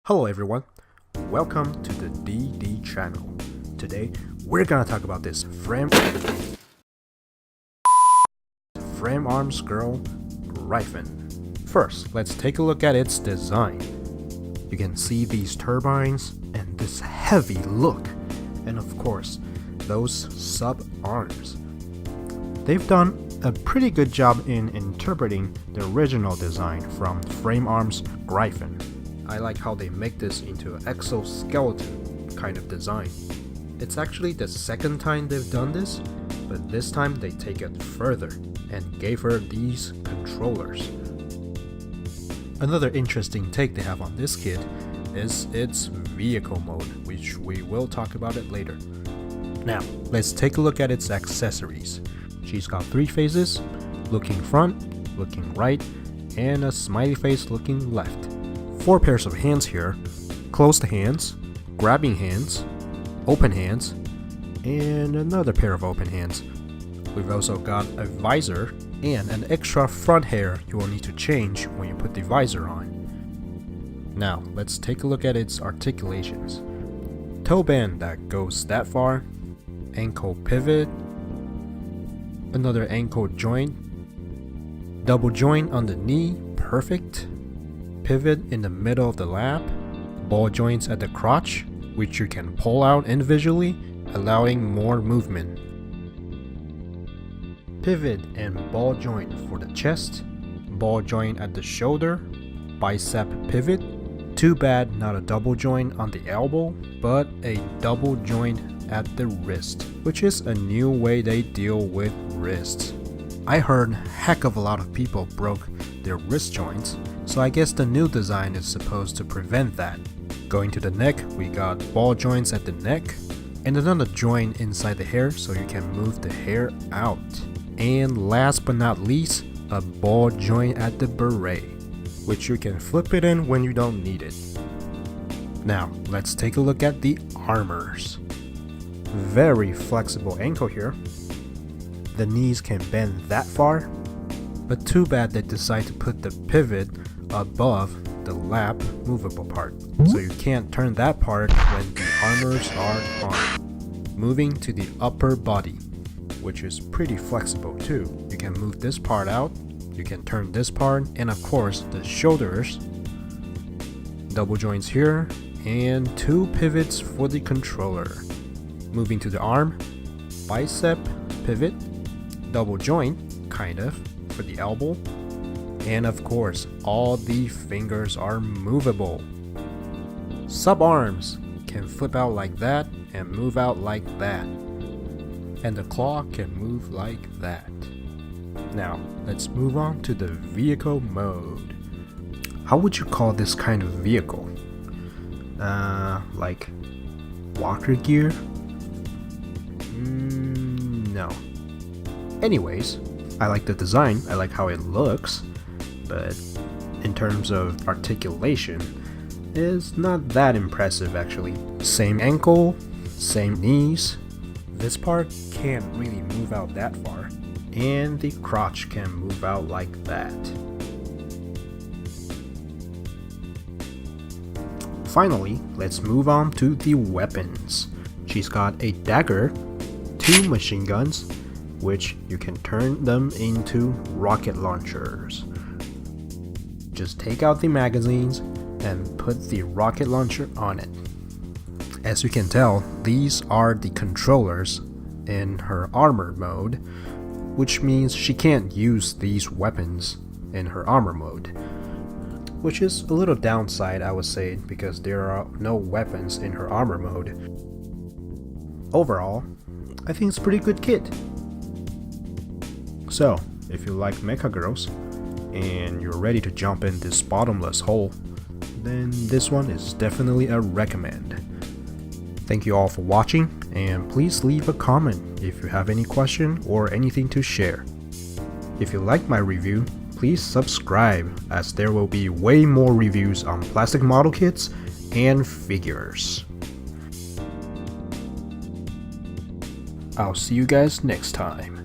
Hello everyone, welcome to the DD channel. Today we're gonna talk about this frame arms girl Greifen. First, let's take a look at its design. You can see these turbines and this heavy look, and of course those sub arms. They've done a pretty good job in interpreting the original design from frame arms Greifen. I like how they make this into an exoskeleton kind of design. It's actually the second time they've done this, but this time they take it further and gave her these controllers. Another interesting take they have on this kit is its vehicle mode, which we will talk about it later. Now, let's take a look at its accessories. She's got 3 faces, looking front, looking right, and a smiley face looking left. 4 pairs of hands here, closed hands, grabbing hands, open hands, and another pair of open hands. We've also got a visor and an extra front hair you will need to change when you put the visor on. Now, let's take a look at its articulations. Toe band that goes that far, ankle pivot, another ankle joint, double joint on the knee, perfect. Pivot in the middle of the lap, ball joints at the crotch, which you can pull out individually, allowing more movement. Pivot and ball joint for the chest, ball joint at the shoulder, bicep pivot. Too bad not a double joint on the elbow, but a double joint at the wrist, which is a new way they deal with wrists. I heard heck of a lot of people broke their wrist joints, so I guess the new design is supposed to prevent that. Going to the neck, we got ball joints at the neck, and another joint inside the hair so you can move the hair out. And last but not least, a ball joint at the beret, which you can flip it in when you don't need it. Now, let's take a look at the armors. Very flexible ankle here. The knees can bend that far, but too bad they decide to put the pivot above the lap movable part, so you can't turn that part when the armors are on. Moving to the upper body, which is pretty flexible too. You can move this part out, you can turn this part, and of course the shoulders, double joints here, and 2 pivots for the controller. Moving to the arm, bicep pivot, double joint, kind of, for the elbow, and of course all the fingers are movable. Sub arms can flip out like that and move out like that, and the claw can move like that. Now let's move on to the vehicle mode. How would you call this kind of vehicle? Like walker gear? No. Anyways, I like the design, I like how it looks, but in terms of articulation, it's not that impressive actually. Same ankle, same knees. This part can't really move out that far, and the crotch can move out like that. Finally, let's move on to the weapons. She's got a dagger, 2 machine guns, which you can turn them into rocket launchers. Just take out the magazines and put the rocket launcher on it. As you can tell, these are the controllers in her armor mode, which means she can't use these weapons in her armor mode, which is a little downside, I would say, because there are no weapons in her armor mode. Overall, I think it's a pretty good kit. So, if you like mecha girls and you're ready to jump in this bottomless hole, then this one is definitely a recommend. Thank you all for watching, and please leave a comment if you have any question or anything to share. If you like my review, please subscribe, as there will be way more reviews on plastic model kits and figures. I'll see you guys next time.